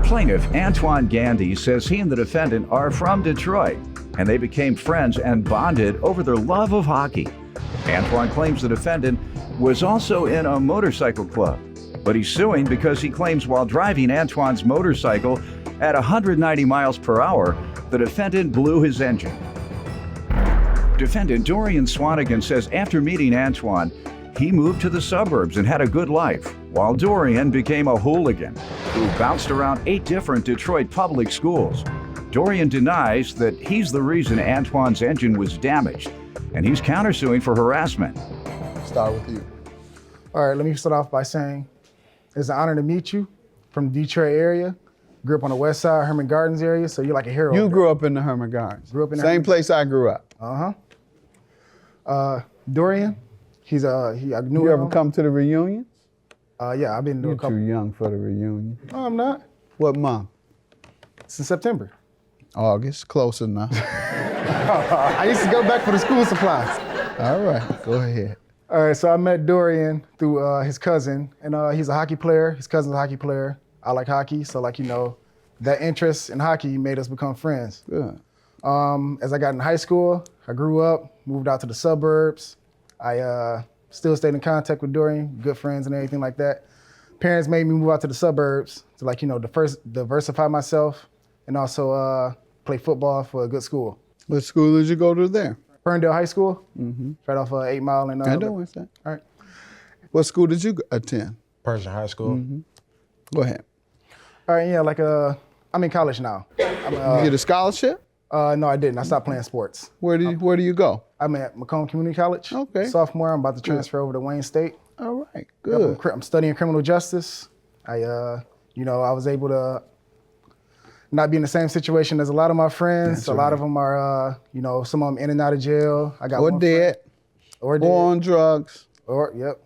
Plaintiff Antoine Gandy says he and the defendant are from Detroit, and they became friends and bonded over their love of hockey. Antoine claims the defendant was also in a motorcycle club, but he's suing because he claims while driving Antoine's motorcycle at 190 miles per hour, the defendant blew his engine. Defendant Dorian Swanigan says after meeting Antoine, he moved to the suburbs and had a good life, while Dorian became a hooligan who bounced around 8 different Detroit public schools. Dorian denies that he's the reason Antoine's engine was damaged, and he's countersuing for harassment. Start with you. All right, let me start off by saying it's an honor to meet you from the Detroit area. Grew up on the west side, Herman Gardens area, so you're like a hero. You grew up in the Herman Gardens. Grew up in the Same Herman place I grew up. Dorian, I knew You him. ever come to the reunion? Yeah, I've been to You're a couple. too young for the reunion. No, I'm not. What month? Since September. August, close enough. I used to go back for the school supplies. All right, go ahead. All right, so I met Dorian through his cousin, and he's a hockey player. His cousin's a hockey player. I like hockey, so that interest in hockey made us become friends. Good. As I got in high school, I grew up, moved out to the suburbs. I still stayed in contact with Dorian, good friends and everything like that. Parents made me move out to the suburbs to first diversify myself and also play football for a good school. What school did you go to there? Ferndale High School, right off 8 Mile. I know what's that. All right. What school did you attend? Persian High School. Go ahead. All right, yeah, I'm in college now. You get a scholarship? No, I didn't. I stopped playing sports. Where do you go? I'm at Macomb Community College. Okay. Sophomore, I'm about to transfer over to Wayne State. All right, good. I'm studying criminal justice. I was able to not be in the same situation as a lot of my friends. That's A lot of them are, some of them in and out of jail. I got Or one dead. Or dead. Or on drugs. Yep.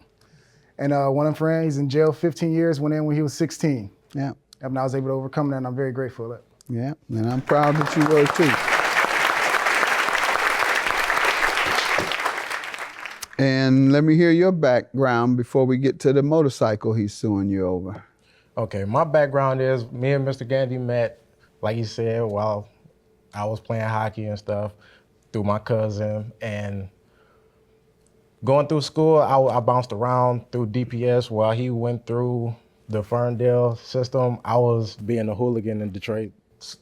And one of my friends, he's in jail 15 years, went in when he was 16. Yeah. And I was able to overcome that, and I'm very grateful for that. Yeah, and I'm proud that you were too. And let me hear your background before we get to the motorcycle he's suing you over. Okay, my background is me and Mr. Gandy met, like you said, while I was playing hockey and stuff through my cousin. And going through school, I bounced around through DPS while he went through the Ferndale system. I was being a hooligan in Detroit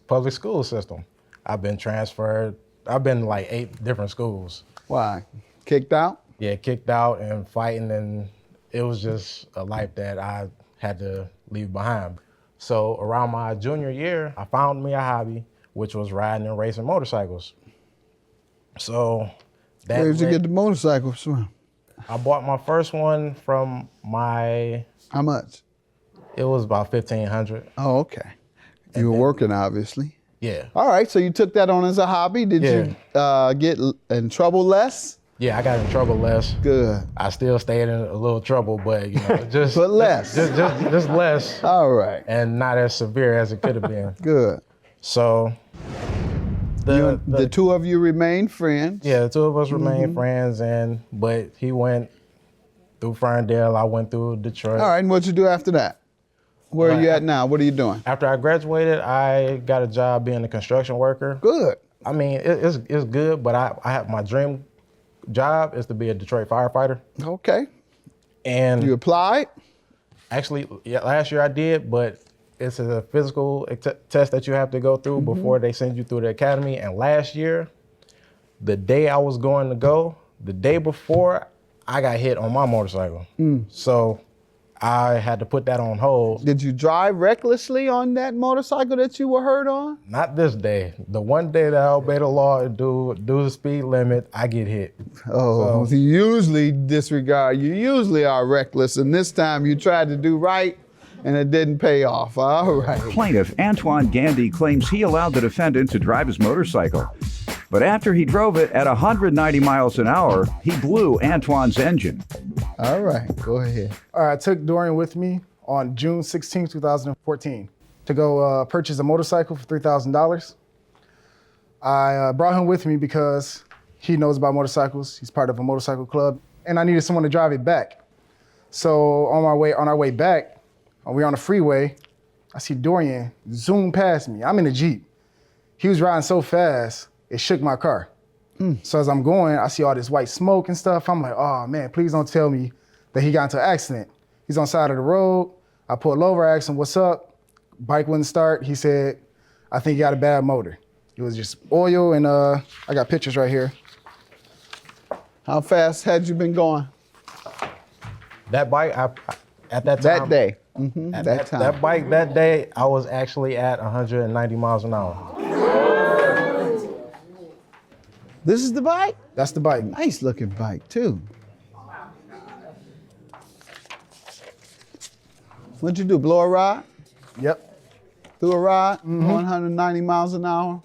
public school system. I've been transferred. I've been like 8 different schools. Why? Kicked out? Yeah, kicked out and fighting, and it was just a life that I had to leave behind. So around my junior year, I found me a hobby, which was riding and racing motorcycles. So that Where did you get the motorcycles from? I bought my first one from How much? it was about $1,500. Oh, okay. You were working, obviously. Yeah. All right, so you took that on as a hobby. Did you get in trouble less? Yeah, I got in trouble less. Good. I still stayed in a little trouble, but just But less. just less, All right. and not as severe as it could have been. Good. So The two of you remained friends. yeah, the two of us remained friends, but he went through Ferndale, I went through Detroit. All right, and what'd you do after that? Where are you at now? What are you doing? After I graduated, I got a job being a construction worker. Good. I mean, it's good, but I have my dream job is to be a Detroit firefighter. Okay. And You applied? actually, last year I did, but it's a physical test that you have to go through before they send you through the academy. And last year, the day I was going to go, the day before, I got hit on my motorcycle. So I had to put that on hold. Did you drive recklessly on that motorcycle that you were hurt on? Not this day. The one day that I obey the law and do the speed limit, I get hit. Oh, So- you usually disregard. You usually are reckless, and this time you tried to do right, and it didn't pay off. All right. Plaintiff Antoine Gandy claims he allowed the defendant to drive his motorcycle. But after he drove it at 190 miles an hour, he blew Antoine's engine. All right, go ahead. All right, I took Dorian with me on June 16, 2014 to go purchase a motorcycle for $3,000. I brought him with me because he knows about motorcycles. He's part of a motorcycle club, and I needed someone to drive it back. So on our way back, we were on the freeway, I see Dorian zoom past me. I'm in a Jeep. He was riding so fast, it shook my car. So as I'm going, I see all this white smoke and stuff. I'm like, oh man, please don't tell me that he got into an accident. He's on the side of the road. I pulled over, I asked him, what's up? Bike wouldn't start. He said, I think he got a bad motor. It was just oil and I got pictures right here. How fast had you been going? That bike, at that time. That day. At That time. That bike that day, I was actually at 190 miles an hour. This is the bike? That's the bike. Nice looking bike too. What'd you do, blow a ride? Yep. Through a ride, 190 miles an hour?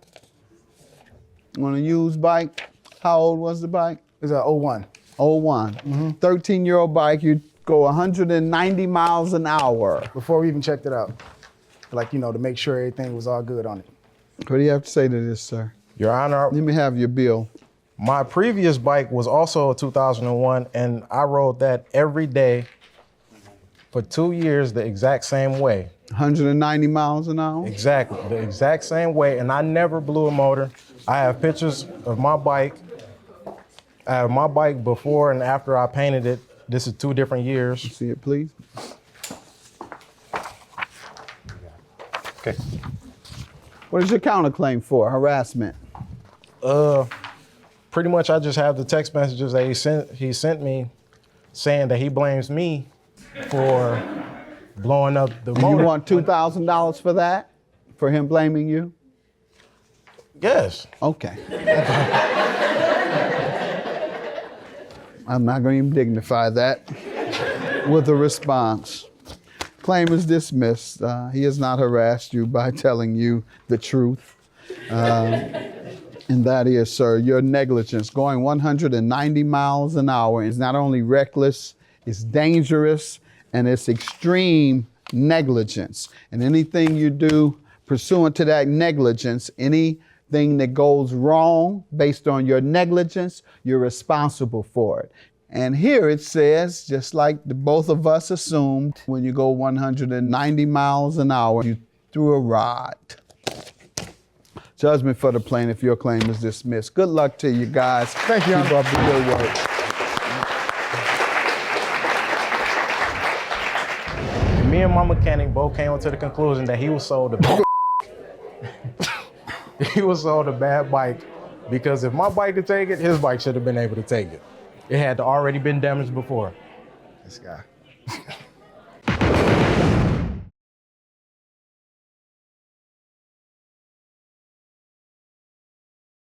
On a used bike? How old was the bike? It's a 01. 01. 13-year-old bike, you go 190 miles an hour. Before we even checked it out. Like, you know, to make sure everything was all good on it. What do you have to say to this, sir? Your Honor, Let me have your bill. my previous bike was also a 2001, and I rode that every day for 2 years the exact same way. 190 miles an hour? Exactly, the exact same way, and I never blew a motor. I have pictures of my bike. I have my bike before and after I painted it. This is 2 different years. See it, please. Okay. What is your counterclaim for? Harassment. Pretty much I just have the text messages that he sent me saying that he blames me for blowing up the motor. You want $2,000 for that? For him blaming you? Yes. Okay. I'm not going to even dignify that with a response. Claim is dismissed. He has not harassed you by telling you the truth. And that is, sir, your negligence. Going 190 miles an hour is not only reckless, it's dangerous, and it's extreme negligence. And anything you do pursuant to that negligence, anything that goes wrong based on your negligence, you're responsible for it. And here it says, just like both of us assumed, when you go 190 miles an hour, you threw a rod. Judgment for the plaintiff, your claim is dismissed. Good luck to you guys. Thank you, Your Keep up the good work. Me and my mechanic both came to the conclusion that he was sold a he was sold a bad bike, because if my bike could take it, his bike should have been able to take it. It had already been damaged before. This guy.